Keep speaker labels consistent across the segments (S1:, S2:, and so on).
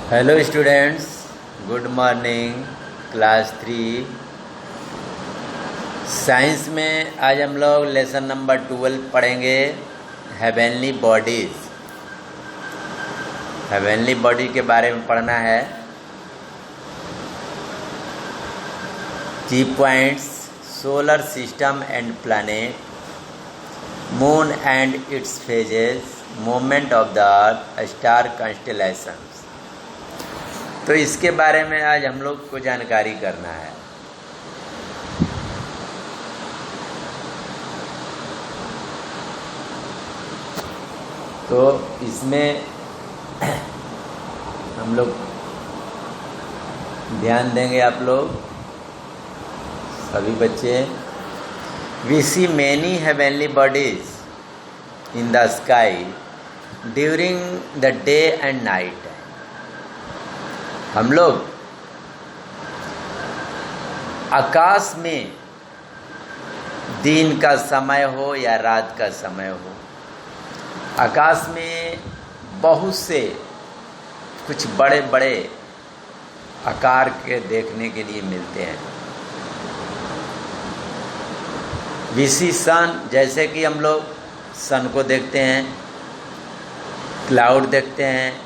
S1: Hello students, good morning. Class 3 science में आज हम लोग लेसन नंबर 12 पढ़ेंगे, हेवेनली बॉडीज़। हेवेनली बॉडी के बारे में पढ़ना है। की points: solar system and planet, moon and it's phases, movement of the earth, star constellations. तो इसके बारे में आज हम लोग को जानकारी करना है। तो इसमें हम लोग ध्यान देंगे, आप लोग सभी बच्चे। We see many heavenly bodies in the sky during the day and night. हम लोग आकाश में दिन का समय हो या रात का समय हो, आकाश में बहुत से कुछ बड़े बड़े आकार के देखने के लिए मिलते हैं। वी सी सन, जैसे कि हम लोग सन को देखते हैं, क्लाउड देखते हैं,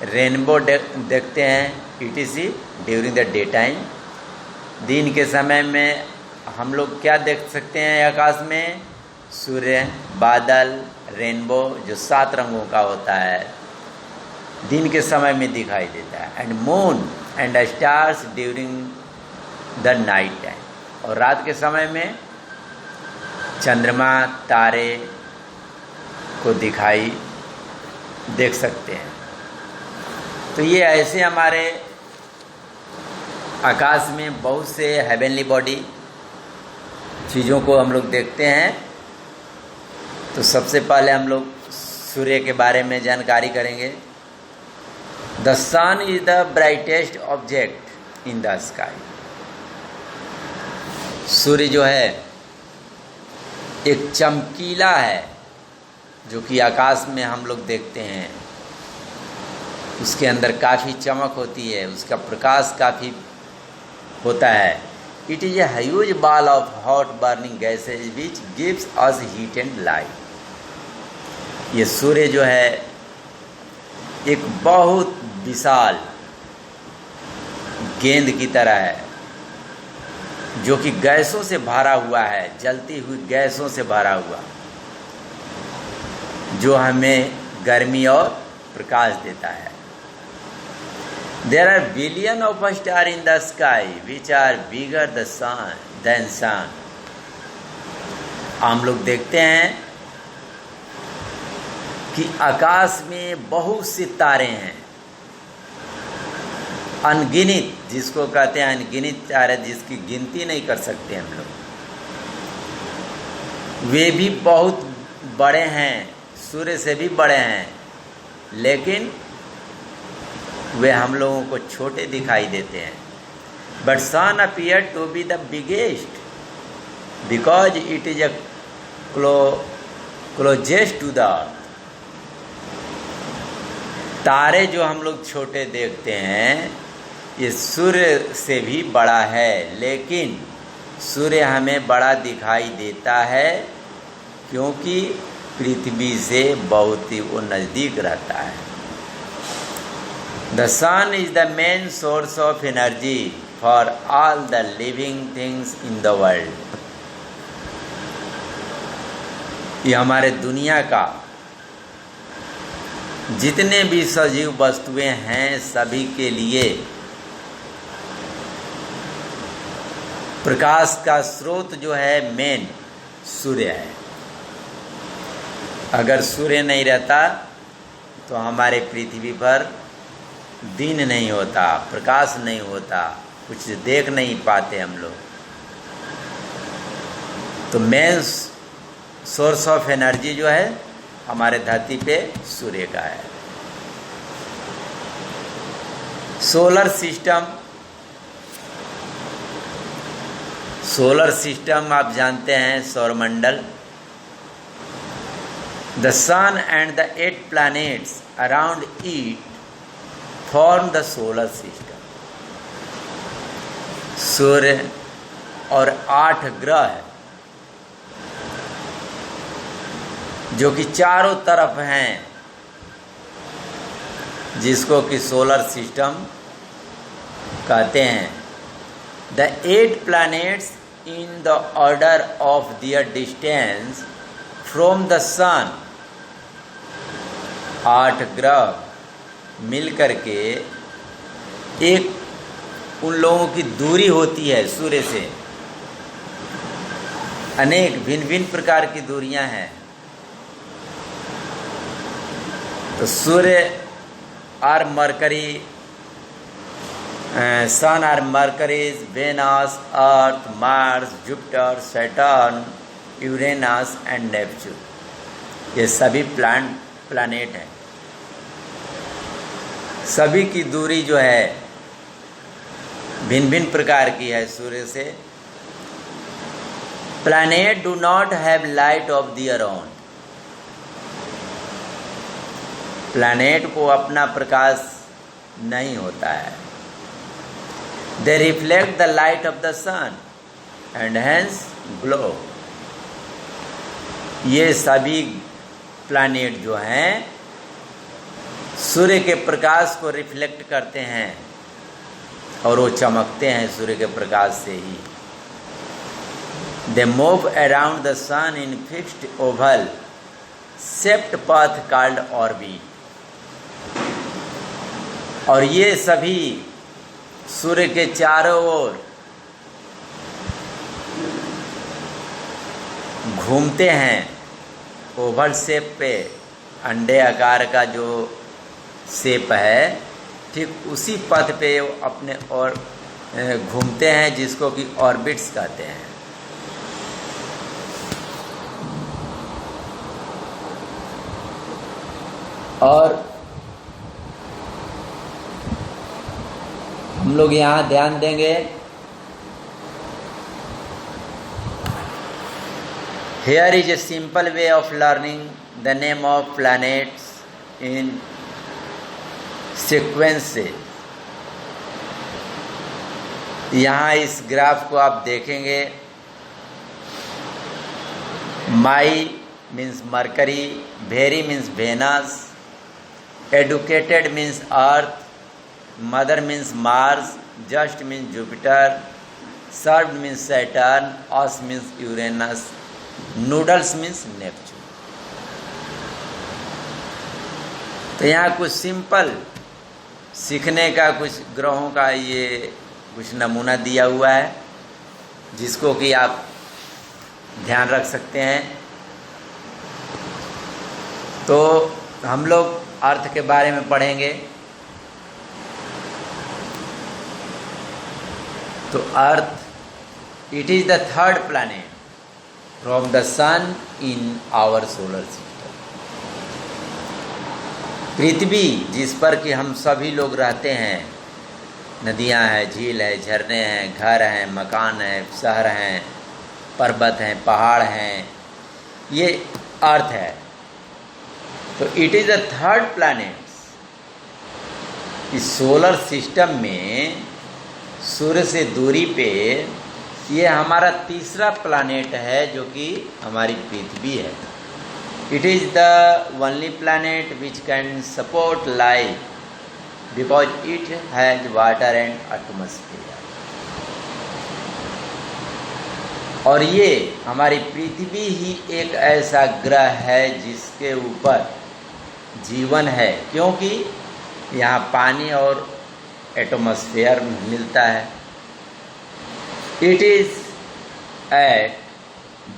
S1: रेनबो देखते हैं, ETC during the day time. दिन के समय में हम लोग क्या देख सकते हैं आकाश में? सूर्य, बादल, रेनबो जो 7 रंगों का होता है, दिन के समय में दिखाई देता है। And moon and stars during the night time, और रात के समय में चंद्रमा, तारे को देख सकते हैं। तो ये ऐसे हमारे आकाश में बहुत से हेवेनली बॉडी चीज़ों को हम लोग देखते हैं। तो सबसे पहले हम लोग सूर्य के बारे में जानकारी करेंगे। The sun is the brightest object in the sky. सूर्य जो है एक चमकीला है, जो कि आकाश में हम लोग देखते हैं। उसके अंदर काफ़ी चमक होती है, उसका प्रकाश काफ़ी होता है। It is a huge ball of hot burning gases which gives us heat and light. ये सूर्य जो है एक बहुत विशाल गेंद की तरह है, जो कि गैसों से भरा हुआ है, जलती हुई गैसों से भरा हुआ, जो हमें गर्मी और प्रकाश देता है। There are billions of stars in the sky which are bigger than sun. हम लोग देखते हैं कि आकाश में बहुत से तारे हैं, अनगिनत, जिसको कहते हैं अनगिनत तारे, जिसकी गिनती नहीं कर सकते हम लोग। वे भी बहुत बड़े हैं, सूर्य से भी बड़े हैं, लेकिन वे हम लोगों को छोटे दिखाई देते हैं। But sun appear to be the biggest because it is a closest to the earth. तारे जो हम लोग छोटे देखते हैं, ये सूर्य से भी बड़ा है, लेकिन सूर्य हमें बड़ा दिखाई देता है क्योंकि पृथ्वी से बहुत ही वो नज़दीक रहता है। The sun is the main source of energy for all the living things in the world. ये हमारे दुनिया का जितने भी सजीव वस्तुएं हैं, सभी के लिए प्रकाश का स्रोत जो है मेन सूर्य है। अगर सूर्य नहीं रहता तो हमारे पृथ्वी पर दिन नहीं होता, प्रकाश नहीं होता, कुछ देख नहीं पाते हम लोग। तो मेन सोर्स ऑफ एनर्जी जो है हमारे धरती पे सूर्य का है। सोलर सिस्टम आप जानते हैं, सौरमंडल। The sun and the 8 planets around it form the solar system. सूर्य और 8 ग्रह है जो कि चारों तरफ हैं, जिसको कि सोलर सिस्टम कहते हैं। The 8 planets in the order of their distance from the sun, 8 ग्रह मिल करके एक उन लोगों की दूरी होती है सूर्य से। अनेक भिन्न भिन्न प्रकार की दूरियां हैं। तो सूर्य और मरकरी, सन और Mercury's, Venus, Earth, Mars, Jupiter, Saturn, Uranus and Neptune, ये सभी प्लैनेट हैं। सभी की दूरी जो है भिन्न भिन्न प्रकार की है सूर्य से। Planet do not have light of their own, planet को अपना प्रकाश नहीं होता है। They reflect the light of the sun and hence glow. ये सभी प्लैनेट जो हैं सूर्य के प्रकाश को रिफ्लेक्ट करते हैं और वो चमकते हैं सूर्य के प्रकाश से ही। They move around the sun in fixed oval shaped path called orbit. और ये सभी सूर्य के चारों ओर घूमते हैं ओवल शेप पे। अंडे आकार का जो शेप है, ठीक उसी पथ पे अपने और घूमते हैं, जिसको कि ऑर्बिट्स कहते हैं। और हम लोग यहाँ ध्यान देंगे, here is a simple way of learning the name of planets in sequence से। यहाँ इस ग्राफ को आप देखेंगे, my means Mercury, very means Venus, educated means Earth, mother means Mars, just means Jupiter, served means Saturn, us means Uranus, noodles means Neptune. तो यहाँ कुछ simple सीखने का, कुछ ग्रहों का ये कुछ नमूना दिया हुआ है, जिसको कि आप ध्यान रख सकते हैं। तो हम लोग अर्थ के बारे में पढ़ेंगे। तो Earth, it is the 3rd planet from the sun in our solar system. पृथ्वी, जिस पर कि हम सभी लोग रहते हैं, नदियां हैं, झील है, झरने हैं, घर हैं, मकान हैं, शहर हैं, पर्वत हैं, पहाड़ हैं, ये अर्थ है। तो it is the 3rd planet. इस सोलर सिस्टम में सूर्य से दूरी पे ये हमारा 3रा प्लैनेट है, जो कि हमारी पृथ्वी है। It is the only planet which can support life because it has water and atmosphere. और ये हमारी पृथ्वी ही एक ऐसा ग्रह है जिसके ऊपर जीवन है, क्योंकि यहाँ पानी और एटमॉस्फेयर मिलता है। It is at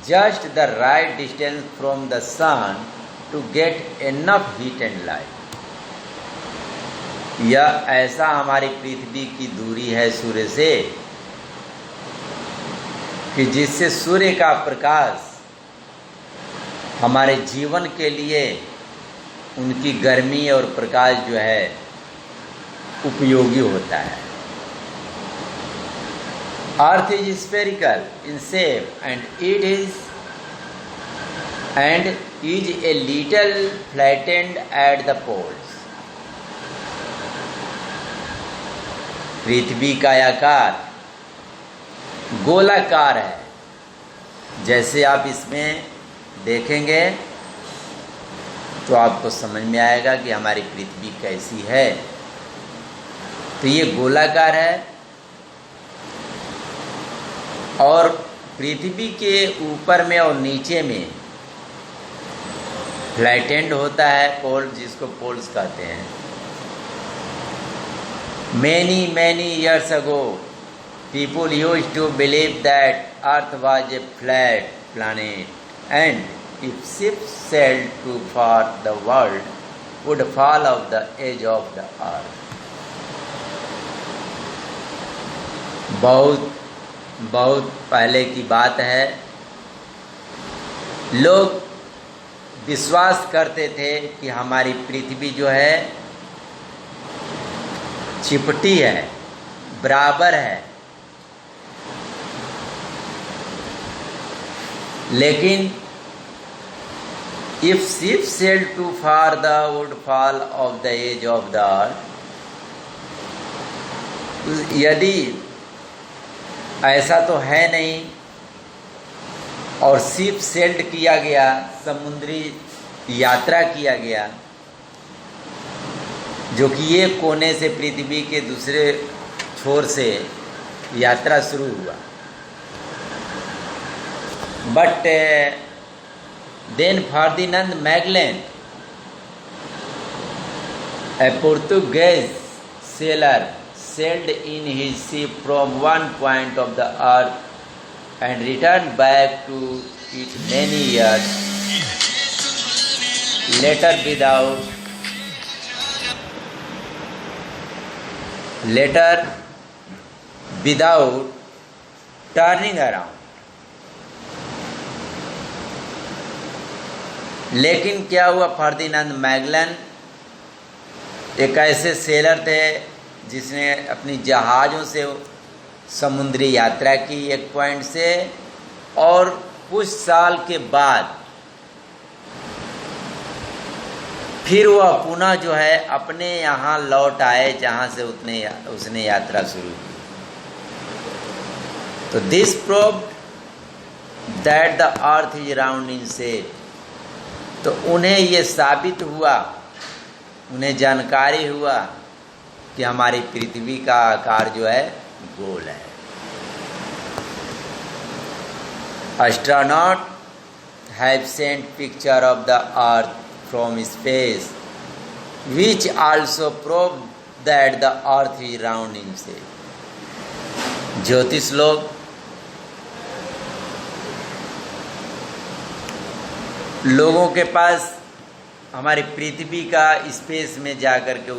S1: just the right distance from the sun to get enough heat and light. यह ऐसा हमारी पृथ्वी की दूरी है सूर्य से कि जिससे सूर्य का प्रकाश हमारे जीवन के लिए, उनकी गर्मी और प्रकाश जो है उपयोगी होता है। Earth is spherical in shape and is a little flattened at the poles. पृथ्वी का आकार गोलाकार है। जैसे आप इसमें देखेंगे तो आपको समझ में आएगा कि हमारी पृथ्वी कैसी है। तो ये गोलाकार है और पृथ्वी के ऊपर में और नीचे में फ्लैटेंड होता है पोल, जिसको पोल्स कहते हैं। many years ago people used to believe that earth was a flat planet and if ships sailed too far the world would fall off the edge of the earth। बहुत पहले की बात है, लोग विश्वास करते थे कि हमारी पृथ्वी जो है चिपटी है, बराबर है, लेकिन if ship sailed too far the would fall off the edge of the earth। यदि ऐसा तो है नहीं और शिप सेल्ड किया गया, समुद्री यात्रा किया गया, जो कि ये कोने से पृथ्वी के दूसरे छोर से यात्रा शुरू हुआ। But then Ferdinand Magellan, a Portuguese sailor, sailed in his ship from one point of the earth and returned back to it many years later without turning around। लेकिन क्या हुआ, फर्डिनेंड मैगेलन एक ऐसे सेलर थे जिसने अपनी जहाज़ों से समुद्री यात्रा की एक पॉइंट से, और कुछ साल के बाद फिर वह पुनः जो है अपने यहाँ लौट आए जहाँ से उसने यात्रा शुरू की। तो this proved that the earth is round in shape. तो उन्हें ये साबित हुआ, उन्हें जानकारी हुआ कि हमारी पृथ्वी का आकार जो है गोल है। Astronaut have sent picture of the earth from space which also prove that the earth is round in shape. ज्योतिष लोगों के पास हमारी पृथ्वी का स्पेस में जाकर के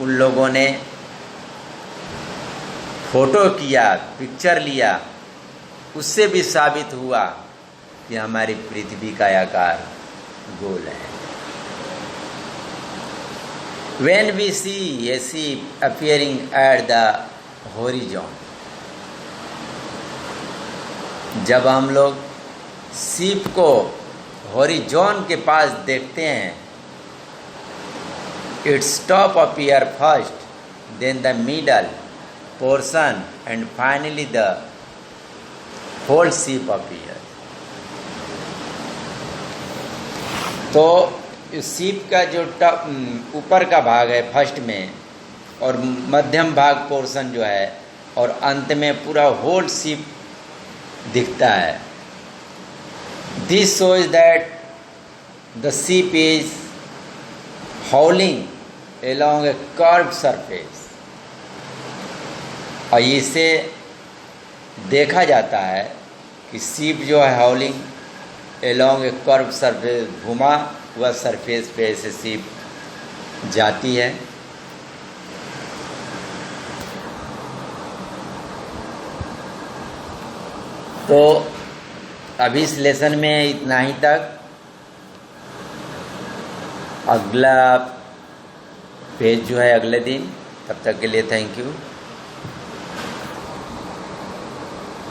S1: उन लोगों ने फोटो किया, पिक्चर लिया, उससे भी साबित हुआ कि हमारी पृथ्वी का आकार गोल है। When we see a ship appearing at the horizon, जब हम लोग शिप को हॉरिजॉन के पास देखते हैं, its top appear first, then the middle portion and finally the whole ship appear। तो शिप का जो ऊपर का भाग है फर्स्ट में, और मध्यम भाग पोर्शन जो है, और अंत में पूरा होल शिप दिखता है। This shows that the ship is hauling along a curved surface। और इसे देखा जाता है कि शिप जो है हॉलिंग along a curved surface, घुमा हुआ सरफेस पे से शिप जाती है। तो अभी इस लेसन में इतना ही तक। अगला पेज जो है अगले दिन, तब तक के लिए थैंक यू।